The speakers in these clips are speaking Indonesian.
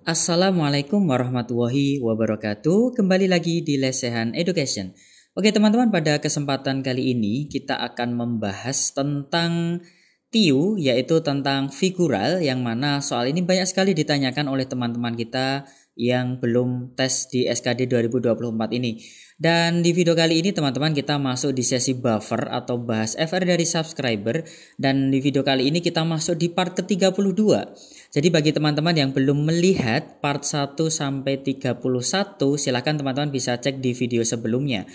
Assalamualaikum warahmatullahi wabarakatuh. Kembali lagi di Lesehan Education. Oke teman-teman, pada kesempatan kali ini kita akan membahas tentang TIU, yaitu tentang figural, yang mana soal ini banyak sekali ditanyakan oleh teman-teman kita yang belum tes di SKD 2024 ini. Dan di video kali ini teman-teman kita masuk di sesi buffer atau bahas FR dari subscriber. Dan di video kali ini kita masuk di part ke-32. Jadi bagi teman-teman yang belum melihat part 1 sampai 31, silahkan teman-teman bisa cek di video sebelumnya.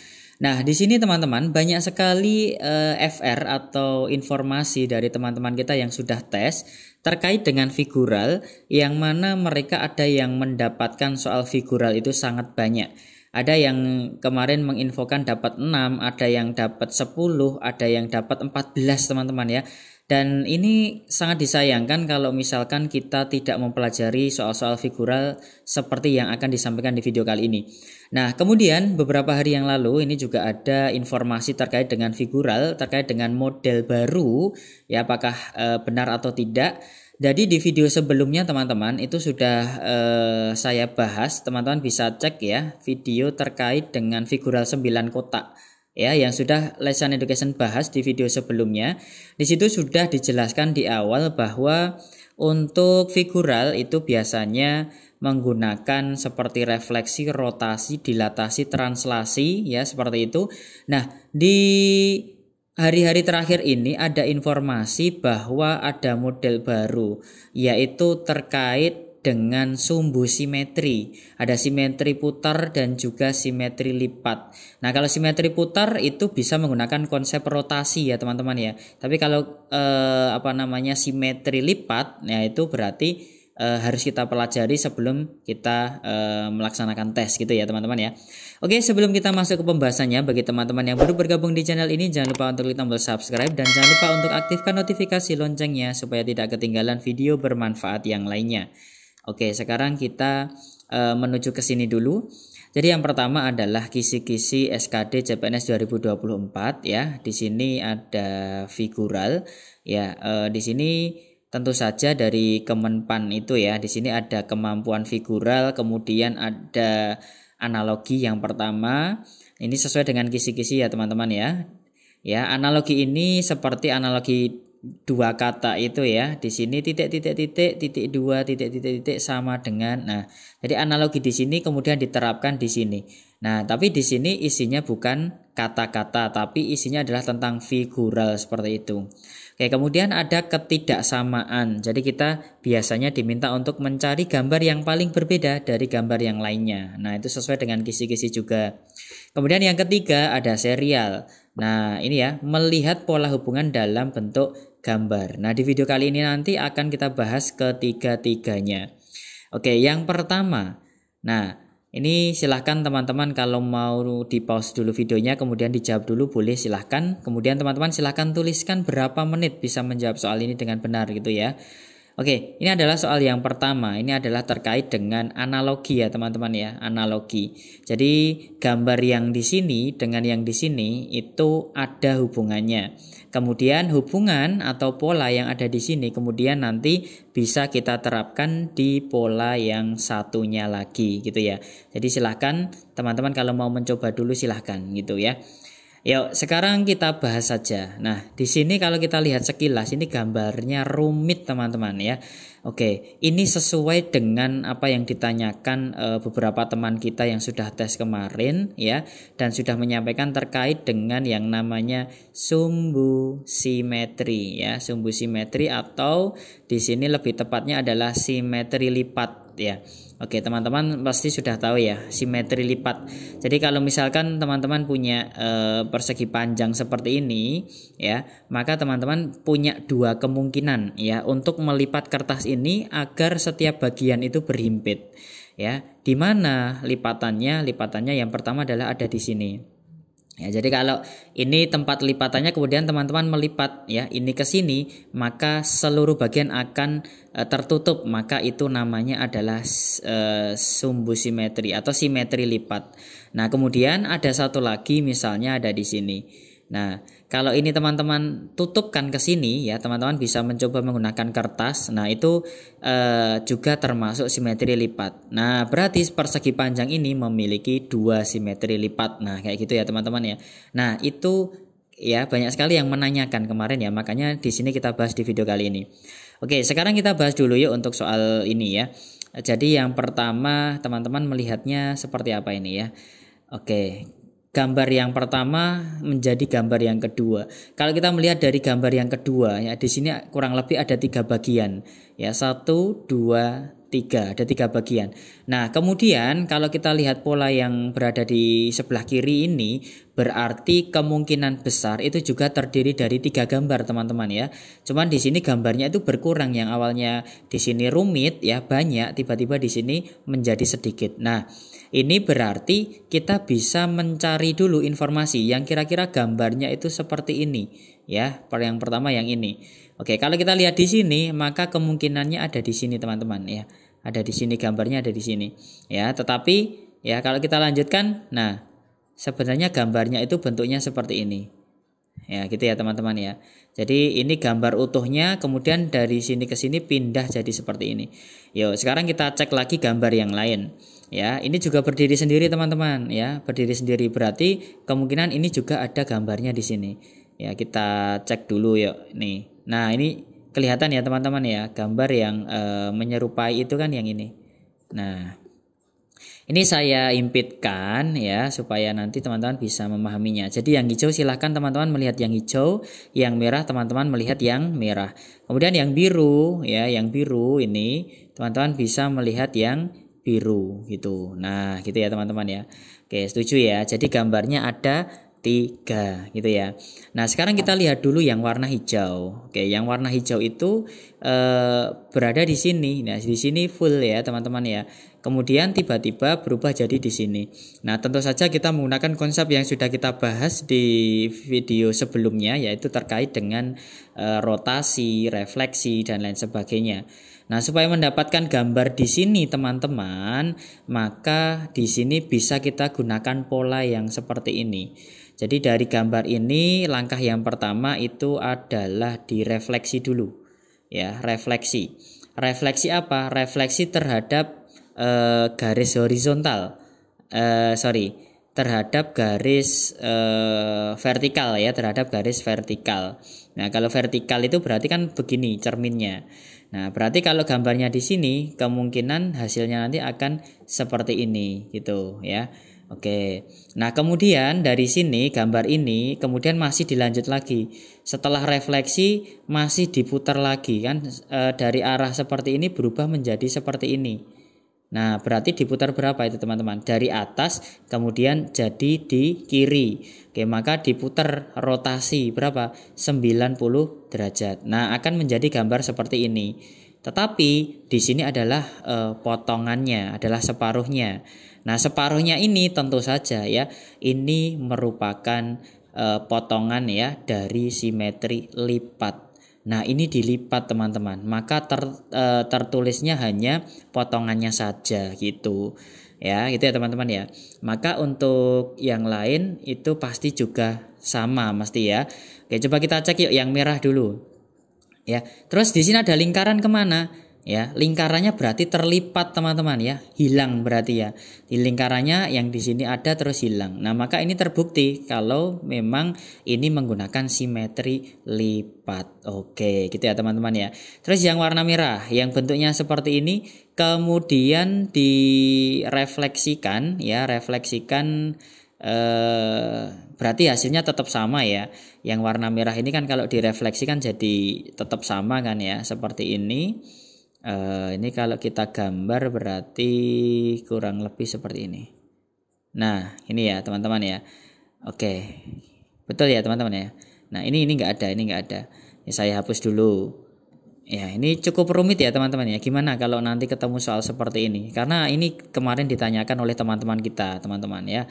Nah, di sini teman-teman banyak sekali FR atau informasi dari teman-teman kita yang sudah tes terkait dengan figural, yang mana mereka ada yang mendapatkan soal figural itu sangat banyak. Ada yang kemarin menginfokan dapat 6, ada yang dapat 10, ada yang dapat 14 teman-teman ya. Dan ini sangat disayangkan kalau misalkan kita tidak mempelajari soal-soal figural seperti yang akan disampaikan di video kali ini. Nah, kemudian beberapa hari yang lalu ini juga ada informasi terkait dengan figural, terkait dengan model baru, ya apakah benar atau tidak. Jadi di video sebelumnya teman-teman itu sudah saya bahas, teman-teman bisa cek ya video terkait dengan figural 9 kotak. Ya, yang sudah Lesehan Education bahas di video sebelumnya. Di situ sudah dijelaskan di awal bahwa untuk figural itu biasanya menggunakan seperti refleksi, rotasi, dilatasi, translasi ya seperti itu. Nah, di hari-hari terakhir ini ada informasi bahwa ada model baru, yaitu terkait dengan sumbu simetri. Ada simetri putar dan juga simetri lipat. Nah, kalau simetri putar itu bisa menggunakan konsep rotasi ya teman-teman ya. Tapi kalau simetri lipat, ya itu berarti harus kita pelajari sebelum kita melaksanakan tes gitu ya teman-teman ya. Oke, sebelum kita masuk ke pembahasannya, bagi teman-teman yang baru bergabung di channel ini, jangan lupa untuk klik tombol subscribe dan jangan lupa untuk aktifkan notifikasi loncengnya supaya tidak ketinggalan video bermanfaat yang lainnya. Oke, sekarang kita menuju ke sini dulu. Jadi yang pertama adalah kisi-kisi SKD CPNS 2024 ya. Di sini ada figural ya. Di sini tentu saja dari Kemenpan itu ya. Di sini ada kemampuan figural, kemudian ada analogi yang pertama. Ini sesuai dengan kisi-kisi ya teman-teman ya. Ya, analogi ini seperti analogi dua kata itu ya. Di sini titik dua titik sama dengan. Nah, jadi analogi di sini kemudian diterapkan di sini. Nah, tapi di sini isinya bukan kata-kata, tapi isinya adalah tentang figural seperti itu. Oke, kemudian ada ketidaksamaan. Jadi kita biasanya diminta untuk mencari gambar yang paling berbeda dari gambar yang lainnya. Nah, itu sesuai dengan kisi-kisi juga. Kemudian yang ketiga ada serial. Nah, ini ya, melihat pola hubungan dalam bentuk gambar. Nah, di video kali ini nanti akan kita bahas ketiga-tiganya. Oke, yang pertama. Nah, ini silahkan teman-teman kalau mau di pause dulu videonya, kemudian dijawab dulu boleh silahkan. Kemudian teman-teman silahkan tuliskan berapa menit bisa menjawab soal ini dengan benar gitu ya. Oke, ini adalah soal yang pertama. Ini adalah terkait dengan analogi ya teman-teman ya, analogi. Jadi gambar yang di sini dengan yang di sini itu ada hubungannya. Kemudian hubungan atau pola yang ada di sini kemudian nanti bisa kita terapkan di pola yang satunya lagi gitu ya. Jadi silahkan teman-teman kalau mau mencoba dulu silahkan gitu ya. Yuk, sekarang kita bahas saja. Nah, di sini kalau kita lihat sekilas ini gambarnya rumit teman-teman ya. Oke, ini sesuai dengan apa yang ditanyakan beberapa teman kita yang sudah tes kemarin ya, dan sudah menyampaikan terkait dengan yang namanya sumbu simetri ya, sumbu simetri atau di sini lebih tepatnya adalah simetri lipat ya. Oke, teman-teman pasti sudah tahu ya simetri lipat. Jadi kalau misalkan teman-teman punya persegi panjang seperti ini ya, maka teman-teman punya dua kemungkinan ya untuk melipat kertas ini agar setiap bagian itu berhimpit ya. Di mana lipatannya? Lipatannya yang pertama adalah ada di sini. Ya, jadi kalau ini tempat lipatannya kemudian teman-teman melipat ya ini ke sini, maka seluruh bagian akan tertutup, maka itu namanya adalah sumbu simetri atau simetri lipat. Nah, kemudian ada satu lagi misalnya ada di sini. Nah, kalau ini teman-teman tutupkan ke sini ya, teman-teman bisa mencoba menggunakan kertas. Nah, itu juga termasuk simetri lipat. Nah, berarti persegi panjang ini memiliki 2 simetri lipat. Nah, kayak gitu ya teman-teman ya. Nah, itu ya banyak sekali yang menanyakan kemarin ya, makanya di sini kita bahas di video kali ini. Oke, sekarang kita bahas dulu yuk untuk soal ini ya. Jadi yang pertama teman-teman melihatnya seperti apa ini ya. Oke, gambar yang pertama menjadi gambar yang kedua. Kalau kita melihat dari gambar yang kedua ya, di sini kurang lebih ada 3 bagian ya, 1, 2, 3, ada 3 bagian. Nah, kemudian kalau kita lihat pola yang berada di sebelah kiri ini, berarti kemungkinan besar itu juga terdiri dari 3 gambar teman-teman ya. Cuman di sini gambarnya itu berkurang, yang awalnya di sini rumit ya banyak, tiba-tiba di sini menjadi sedikit. Nah, ini berarti kita bisa mencari dulu informasi yang kira-kira gambarnya itu seperti ini ya. Yang pertama yang ini. Oke, kalau kita lihat di sini maka kemungkinannya ada di sini teman-teman ya. Ada di sini gambarnya, ada di sini. Ya, tetapi ya kalau kita lanjutkan, nah sebenarnya gambarnya itu bentuknya seperti ini. Ya, gitu ya teman-teman ya. Jadi ini gambar utuhnya, kemudian dari sini ke sini pindah jadi seperti ini. Yuk, sekarang kita cek lagi gambar yang lain. Ya, ini juga berdiri sendiri teman-teman ya, berdiri sendiri berarti kemungkinan ini juga ada gambarnya di sini. Ya, kita cek dulu yuk nih. Nah, ini kelihatan ya teman-teman ya, gambar yang menyerupai itu kan yang ini. Nah, ini saya impitkan ya supaya nanti teman-teman bisa memahaminya. Jadi yang hijau silahkan teman-teman melihat yang hijau, yang merah teman-teman melihat yang merah. Kemudian yang biru ya, yang biru ini teman-teman bisa melihat yang biru gitu. Nah, gitu ya teman-teman ya. Oke, setuju ya. Jadi gambarnya ada 3 gitu ya. Nah, sekarang kita lihat dulu yang warna hijau. Oke, yang warna hijau itu berada di sini. Nah, di sini full ya teman-teman ya. Kemudian tiba-tiba berubah jadi di sini. Nah, tentu saja kita menggunakan konsep yang sudah kita bahas di video sebelumnya, yaitu terkait dengan rotasi, refleksi dan lain sebagainya. Nah, supaya mendapatkan gambar di sini teman-teman, maka di sini bisa kita gunakan pola yang seperti ini. Jadi dari gambar ini langkah yang pertama itu adalah direfleksi dulu. Ya, refleksi. Refleksi apa? Refleksi terhadap garis horizontal. Terhadap garis vertikal ya, terhadap garis vertikal. Nah, kalau vertikal itu berarti kan begini cerminnya. Nah, berarti kalau gambarnya di sini kemungkinan hasilnya nanti akan seperti ini gitu ya. Oke. Nah, kemudian dari sini gambar ini kemudian masih dilanjut lagi. Setelah refleksi masih diputar lagi kan, dari arah seperti ini berubah menjadi seperti ini. Nah, berarti diputar berapa itu teman-teman? Dari atas kemudian jadi di kiri. Oke, maka diputar rotasi berapa? 90 derajat. Nah, akan menjadi gambar seperti ini. Tetapi di sini adalah potongannya, adalah separuhnya. Nah, separuhnya ini tentu saja ya, ini merupakan potongan ya dari simetri lipat. Nah, ini dilipat teman-teman, maka tertulisnya hanya potongannya saja gitu ya, gitu ya teman-teman ya. Maka untuk yang lain itu pasti juga sama mesti ya. Oke, coba kita cek yuk yang merah dulu ya. Terus di sini ada lingkaran kemana? Ya, lingkarannya berarti terlipat teman-teman ya, hilang berarti ya. Di lingkarannya yang di sini ada terus hilang. Nah, maka ini terbukti kalau memang ini menggunakan simetri lipat. Oke, gitu ya teman-teman ya. Terus yang warna merah, yang bentuknya seperti ini, kemudian direfleksikan ya, refleksikan berarti hasilnya tetap sama ya. Yang warna merah ini kan kalau direfleksikan jadi tetap sama kan ya, seperti ini. Ini kalau kita gambar berarti kurang lebih seperti ini. Nah, ini ya teman-teman ya. Oke, betul ya teman-teman ya. Nah, ini nggak ada, ini nggak ada. Ya, saya hapus dulu. Ya, ini cukup rumit ya teman-teman ya. Gimana kalau nanti ketemu soal seperti ini? Karena ini kemarin ditanyakan oleh teman-teman kita, teman-teman ya.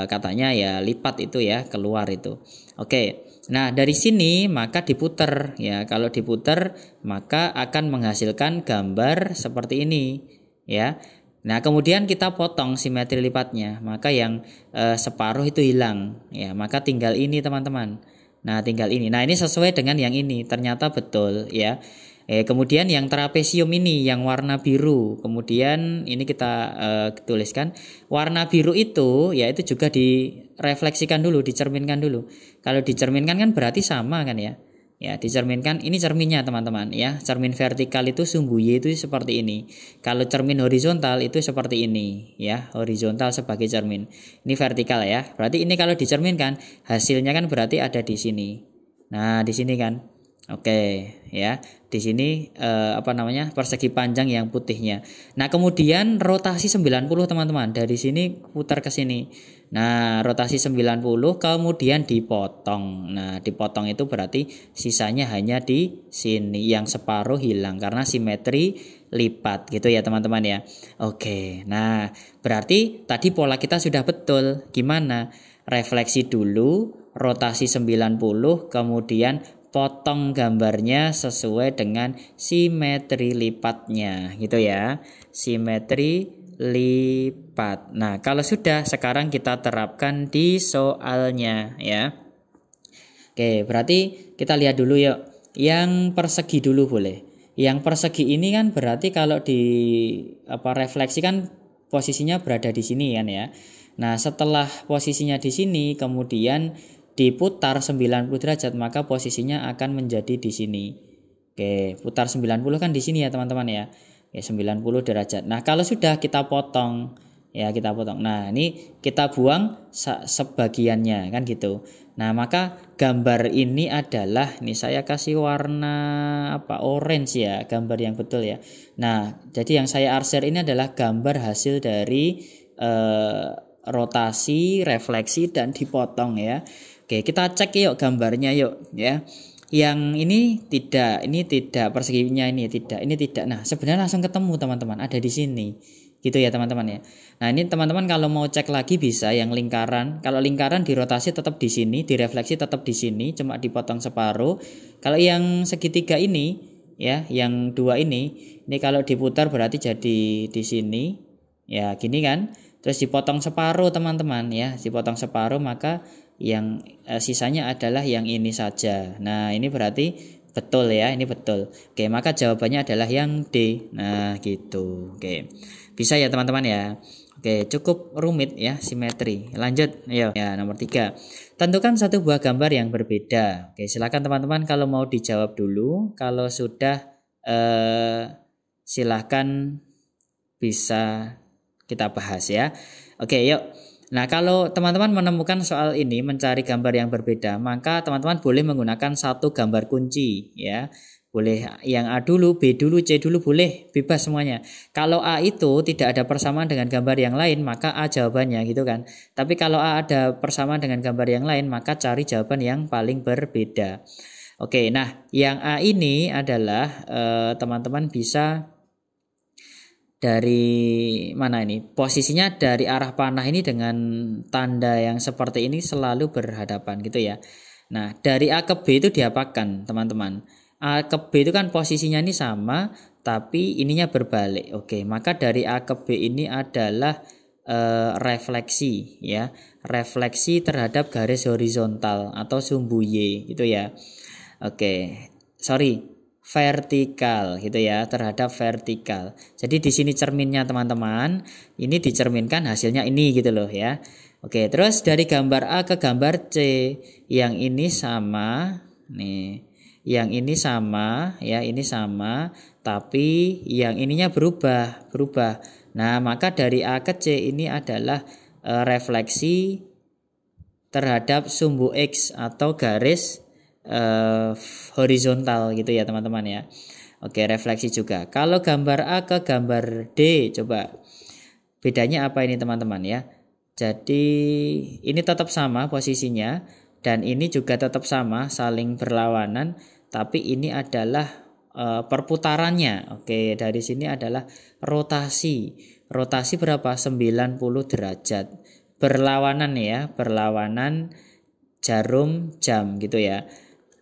Katanya ya lipat itu ya, keluar itu. Oke. Nah, dari sini maka diputar ya. Kalau diputar maka akan menghasilkan gambar seperti ini ya. Nah, kemudian kita potong simetri lipatnya, maka yang separuh itu hilang. Ya, maka tinggal ini teman-teman. Nah, tinggal ini. Nah, ini sesuai dengan yang ini. Ternyata betul ya. Kemudian yang trapesium ini yang warna biru. Kemudian ini kita tuliskan warna biru itu ya itu juga direfleksikan dulu, dicerminkan dulu. Kalau dicerminkan kan berarti sama kan ya. Ya, dicerminkan ini cerminnya teman-teman ya. Cermin vertikal itu sumbu Y itu seperti ini. Kalau cermin horizontal itu seperti ini ya. Horizontal sebagai cermin. Ini vertikal ya. Berarti ini kalau dicerminkan hasilnya kan berarti ada di sini. Nah, di sini kan. Oke, ya. Di sini persegi panjang yang putihnya. Nah, kemudian rotasi 90 teman-teman. Dari sini putar ke sini. Nah, rotasi 90 kemudian dipotong. Nah, dipotong itu berarti sisanya hanya di sini, yang separuh hilang karena simetri lipat gitu ya teman-teman ya. Oke. Nah, berarti tadi pola kita sudah betul. Gimana? Refleksi dulu, rotasi 90, kemudian potong gambarnya sesuai dengan simetri lipatnya gitu ya. Simetri lipat. Nah, kalau sudah sekarang kita terapkan di soalnya ya. Oke, berarti kita lihat dulu yuk. Yang persegi dulu boleh. Yang persegi ini kan berarti kalau di refleksi kan posisinya berada di sini kan ya. Nah, setelah posisinya di sini kemudian diputar 90 derajat maka posisinya akan menjadi di sini. Oke, putar 90 kan di sini ya teman-teman ya. Oke, 90 derajat. Nah, kalau sudah kita potong ya, kita potong. Nah, ini kita buang sebagiannya kan gitu. Nah, maka gambar ini adalah ini saya kasih warna orange ya, gambar yang betul ya. Nah, jadi yang saya arsir ini adalah gambar hasil dari rotasi, refleksi dan dipotong ya. Oke, kita cek yuk gambarnya yuk ya. Yang ini tidak perseginya ini tidak. Nah, sebenarnya langsung ketemu teman-teman, ada di sini. Gitu ya teman-teman ya. Nah, ini teman-teman kalau mau cek lagi bisa yang lingkaran. Kalau lingkaran dirotasi tetap di sini, direfleksi tetap di sini, cuma dipotong separuh. Kalau yang segitiga ini ya, yang dua ini kalau diputar berarti jadi di sini. Ya, gini kan. Terus dipotong separuh teman-teman ya, dipotong separuh maka yang sisanya adalah yang ini saja. Nah, ini berarti betul ya, ini betul. Oke, maka jawabannya adalah yang D. Nah, gitu. Oke. Bisa ya teman-teman ya. Oke, cukup rumit ya simetri. Lanjut, ayo. Ya, nomor 3. Tentukan satu buah gambar yang berbeda. Oke, silakan teman-teman kalau mau dijawab dulu. Kalau sudah silakan bisa kita bahas ya. Oke, yuk. Nah, kalau teman-teman menemukan soal ini mencari gambar yang berbeda, maka teman-teman boleh menggunakan satu gambar kunci ya. Boleh yang A dulu, B dulu, C dulu, boleh, bebas semuanya. Kalau A itu tidak ada persamaan dengan gambar yang lain, maka A jawabannya gitu kan. Tapi kalau A ada persamaan dengan gambar yang lain, maka cari jawaban yang paling berbeda. Oke, nah yang A ini adalah teman-teman bisa dari mana ini? Posisinya dari arah panah ini dengan tanda yang seperti ini selalu berhadapan gitu ya. Nah, dari A ke B itu diapakan, teman-teman? A ke B itu kan posisinya ini sama, tapi ininya berbalik. Oke, maka dari A ke B ini adalah refleksi ya. Refleksi terhadap garis horizontal atau sumbu Y gitu ya. Oke, vertikal gitu ya, terhadap vertikal. Jadi di sini cerminnya teman-teman, ini dicerminkan hasilnya ini gitu loh ya. Oke, terus dari gambar A ke gambar C, yang ini sama nih. Yang ini sama ya, ini sama, tapi yang ininya berubah. Nah, maka dari A ke C ini adalah refleksi terhadap sumbu X atau garis horizontal gitu ya teman-teman ya. Oke, refleksi juga. Kalau gambar A ke gambar D, coba bedanya apa ini teman-teman ya. Jadi ini tetap sama posisinya dan ini juga tetap sama, saling berlawanan, tapi ini adalah perputarannya. Oke, dari sini adalah rotasi. Rotasi berapa? 90 derajat. Berlawanan ya, berlawanan jarum jam gitu ya.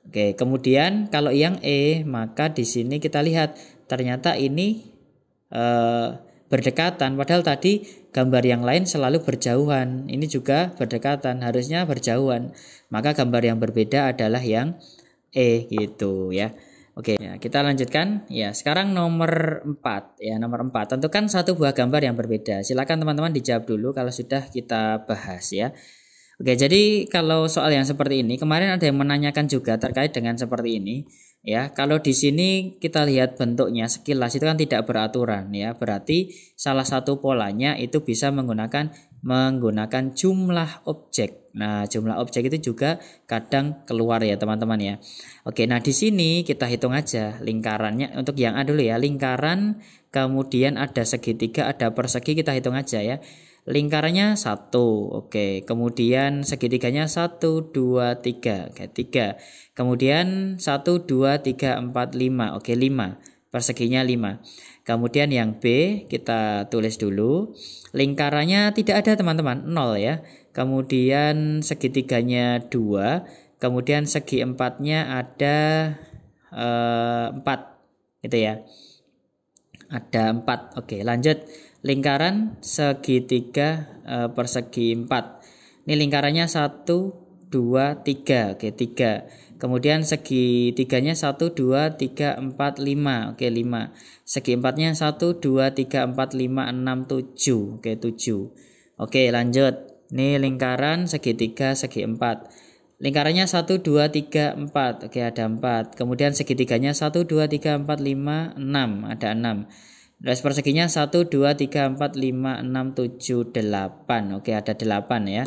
Oke, kemudian kalau yang E, maka di sini kita lihat ternyata ini berdekatan, padahal tadi gambar yang lain selalu berjauhan. Ini juga berdekatan, harusnya berjauhan. Maka gambar yang berbeda adalah yang E gitu ya. Oke, ya, kita lanjutkan. Ya, sekarang nomor 4 ya, nomor 4. Tentukan satu buah gambar yang berbeda. Silakan teman-teman dijawab dulu kalau sudah kita bahas ya. Oke, jadi kalau soal yang seperti ini, kemarin ada yang menanyakan juga terkait dengan seperti ini. Ya, kalau di sini kita lihat bentuknya sekilas itu kan tidak beraturan ya. Berarti salah satu polanya itu bisa menggunakan jumlah objek. Nah, jumlah objek itu juga kadang keluar ya, teman-teman ya. Oke, nah di sini kita hitung aja lingkarannya untuk yang A dulu ya. Lingkaran, kemudian ada segitiga, ada persegi, kita hitung aja ya. Lingkarannya 1, oke. Kemudian segitiganya 1, 2, 3, oke 3. Kemudian 1, 2, 3, 4, 5, oke 5. Perseginya 5. Kemudian yang B kita tulis dulu. Lingkarannya tidak ada teman-teman, 0 ya. Kemudian segitiganya 2. Kemudian segi empatnya ada 4 gitu ya. Ada 4, oke lanjut. Lingkaran segitiga persegi 4. Ini lingkarannya 1, 2, 3. Oke, 3. Kemudian segitiganya 1, 2, 3, 4, 5. Oke, 5. Segi empatnya 1, 2, 3, 4, 5, 6, 7. Oke, 7. Oke, lanjut. Ini lingkaran segitiga segi 4. Lingkarannya 1, 2, 3, 4. Oke, ada 4. Kemudian segitiganya 1, 2, 3, 4, 5, 6. Ada 6. Garis perseginya 1, 2, 3, 4, 5, 6, 7, 8. Oke, ada 8 ya.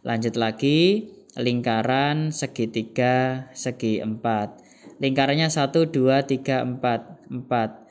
Lanjut lagi. Lingkaran segitiga segi 4. Lingkarannya 1, 2, 3, 4. 4.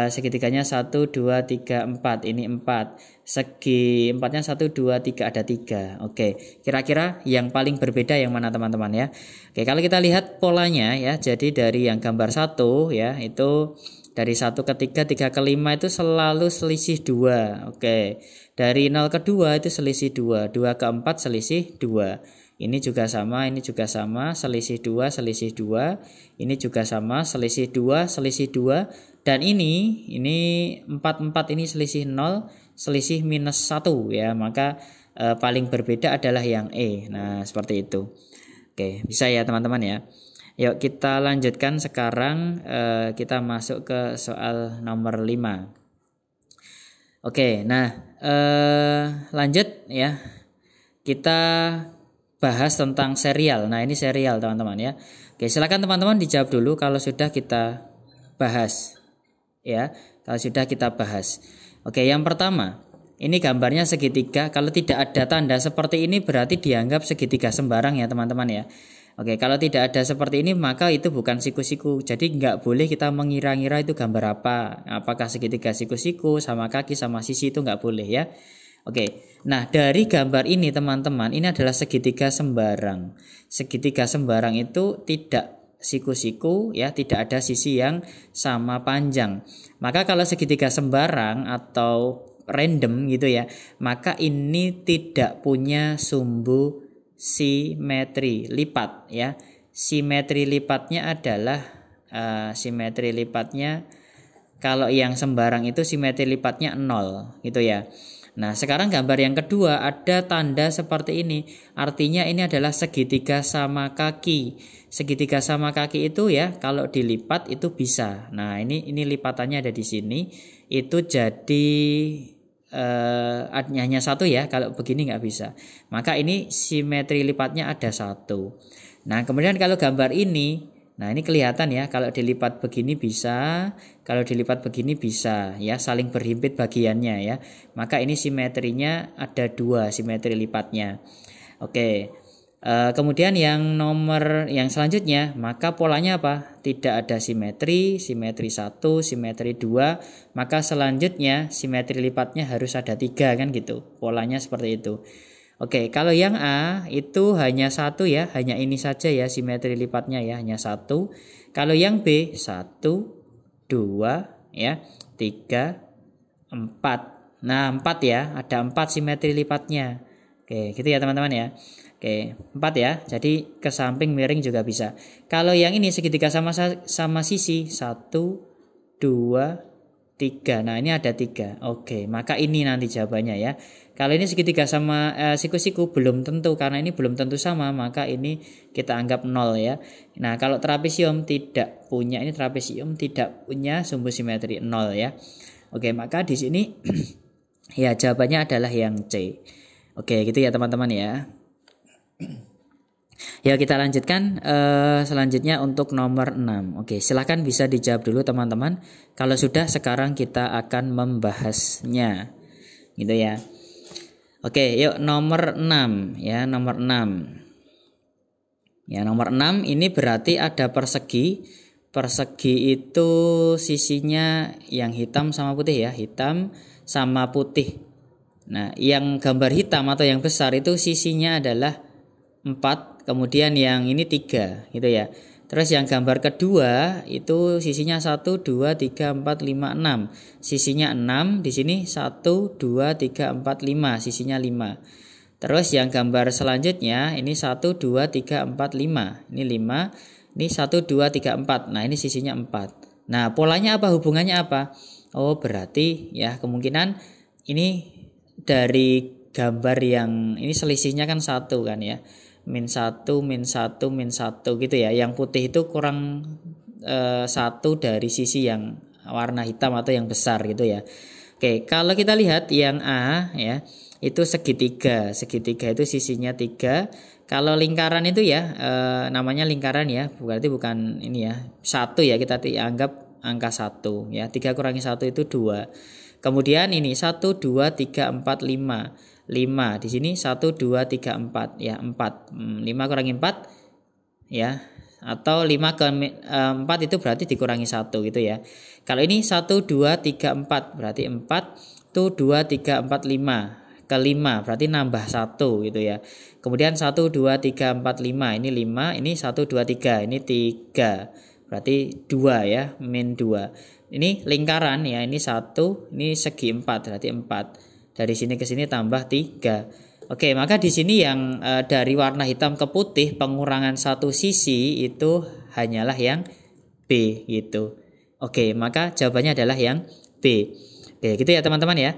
Segitiganya 1, 2, 3, 4. Ini 4. Segi empatnya 1, 2, 3. Ada 3. Oke, kira-kira yang paling berbeda yang mana teman-teman ya. Oke, kalau kita lihat polanya ya. Jadi dari yang gambar 1 ya, itu dari 1 ke 3, 3 ke 5 itu selalu selisih 2. Oke. Dari 0 ke 2 itu selisih 2. 2 ke 4 selisih 2. Ini juga sama, ini juga sama, selisih 2, selisih 2. Ini juga sama, selisih 2, selisih 2. Dan ini 4, 4 ini selisih 0, selisih minus 1 ya. Maka paling berbeda adalah yang E. Nah, seperti itu. Oke, bisa ya teman-teman ya. Yuk kita lanjutkan sekarang, kita masuk ke soal nomor 5. Oke, nah lanjut ya. Kita bahas tentang serial. Nah, ini serial teman-teman ya. Oke, silakan teman-teman dijawab dulu kalau sudah kita bahas. Ya, kalau sudah kita bahas. Oke, yang pertama, ini gambarnya segitiga. Kalau tidak ada tanda seperti ini berarti dianggap segitiga sembarang ya teman-teman ya. Oke, kalau tidak ada seperti ini maka itu bukan siku-siku. Jadi nggak boleh kita mengira-ngira itu gambar apa. Apakah segitiga siku-siku, sama kaki, sama sisi, itu nggak boleh ya. Oke, nah dari gambar ini teman-teman, ini adalah segitiga sembarang. Segitiga sembarang itu tidak siku-siku ya, tidak ada sisi yang sama panjang. Maka kalau segitiga sembarang atau random gitu ya, maka ini tidak punya sumbu simetri lipat ya. Simetri lipatnya adalah simetri lipatnya, kalau yang sembarang itu simetri lipatnya 0 gitu ya. Nah, sekarang gambar yang kedua ada tanda seperti ini. Artinya ini adalah segitiga sama kaki. Segitiga sama kaki itu ya, kalau dilipat itu bisa. Nah, ini lipatannya ada di sini. Itu jadi hanya satu ya, kalau begini nggak bisa. Maka ini simetri lipatnya ada 1. Nah, kemudian kalau gambar ini, nah ini kelihatan ya, kalau dilipat begini bisa, kalau dilipat begini bisa ya, saling berhimpit bagiannya ya. Maka ini simetrinya ada 2, simetri lipatnya. Oke. Kemudian yang selanjutnya, maka polanya apa? Tidak ada simetri, simetri 1, simetri 2, maka selanjutnya simetri lipatnya harus ada 3 kan gitu. Polanya seperti itu. Oke, kalau yang A itu hanya 1 ya, hanya ini saja ya simetri lipatnya ya, hanya 1. Kalau yang B 1, 2 ya, 3, 4. Nah, 4 ya, ada 4 simetri lipatnya. Oke, gitu ya teman-teman ya. Oke, 4 ya. Jadi ke samping miring juga bisa. Kalau yang ini segitiga sama sisi 1, 2, 3. Nah, ini ada 3. Oke, maka ini nanti jawabannya ya. Kalau ini segitiga sama siku-siku belum tentu, karena ini belum tentu sama, maka ini kita anggap 0 ya. Nah, kalau trapesium tidak punya, ini trapesium tidak punya sumbu simetri 0 ya. Oke, maka di sini ya jawabannya adalah yang C. Oke, gitu ya teman-teman ya. Ya, kita lanjutkan selanjutnya untuk nomor 6. Oke, silahkan bisa dijawab dulu teman-teman. Kalau sudah, sekarang kita akan membahasnya. Gitu ya. Oke, yuk nomor 6 ya, nomor 6. Ya, nomor 6 ini berarti ada persegi. Persegi itu sisinya yang hitam sama putih ya, hitam sama putih. Nah, yang gambar hitam atau yang besar itu sisinya adalah 4, kemudian yang ini 3 gitu ya. Terus yang gambar kedua itu sisinya 1, 2, 3, 4, 5, 6. Sisinya 6, di sini 1, 2, 3, 4, 5, sisinya 5. Terus yang gambar selanjutnya ini 1, 2, 3, 4, 5. Ini 5, ini 1, 2, 3, 4. Nah, ini sisinya 4. Nah, polanya apa? Hubungannya apa? Oh, berarti ya kemungkinan ini dari gambar yang ini selisihnya kan 1 kan ya. -1, -1, -1 gitu ya. Yang putih itu kurang 1 dari sisi yang warna hitam atau yang besar gitu ya. Oke, kalau kita lihat yang A ya, itu segitiga. Segitiga itu sisinya 3. Kalau lingkaran itu ya namanya lingkaran ya, berarti bukan ini ya. 1 ya, kita anggap angka 1 ya. 3 kurangi 1 itu 2. Kemudian ini 1, 2, 3, 4, 5. 5 di sini 1, 2, 3, 4 ya, 4. 5 kurangi 4 ya, atau 5 ke 4 itu berarti dikurangi 1 gitu ya. Kalau ini 1, 2, 3, 4 berarti 4 tuh 2, 3, 4, 5 ke 5 berarti nambah 1 gitu ya. Kemudian 1, 2, 3, 4, 5 ini 5, ini 1, 2, 3 ini 3 berarti 2 ya, min 2. Ini lingkaran ya, ini 1, ini segi 4 berarti 4. Dari sini ke sini tambah 3. Oke, maka di sini yang dari warna hitam ke putih pengurangan satu sisi itu hanyalah yang B gitu. Oke, maka jawabannya adalah yang B. Oke, gitu ya teman-teman ya.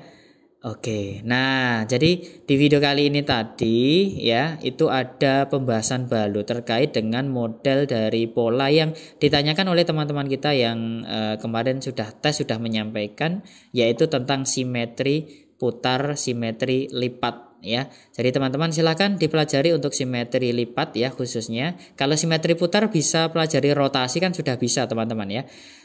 Oke, nah jadi di video kali ini tadi ya itu ada pembahasan baru terkait dengan model dari pola yang ditanyakan oleh teman-teman kita yang kemarin sudah sudah menyampaikan, yaitu tentang simetri putar, simetri lipat ya. Jadi teman-teman silakan dipelajari untuk simetri lipat ya khususnya. Kalau simetri putar bisa pelajari rotasi kan sudah bisa teman-teman ya.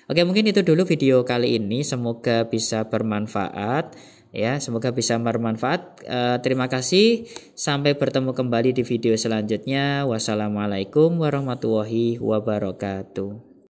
Oke, mungkin itu dulu video kali ini, semoga bisa bermanfaat. Ya, semoga bisa bermanfaat. Terima kasih. Sampai bertemu kembali di video selanjutnya. Wassalamualaikum warahmatullahi wabarakatuh.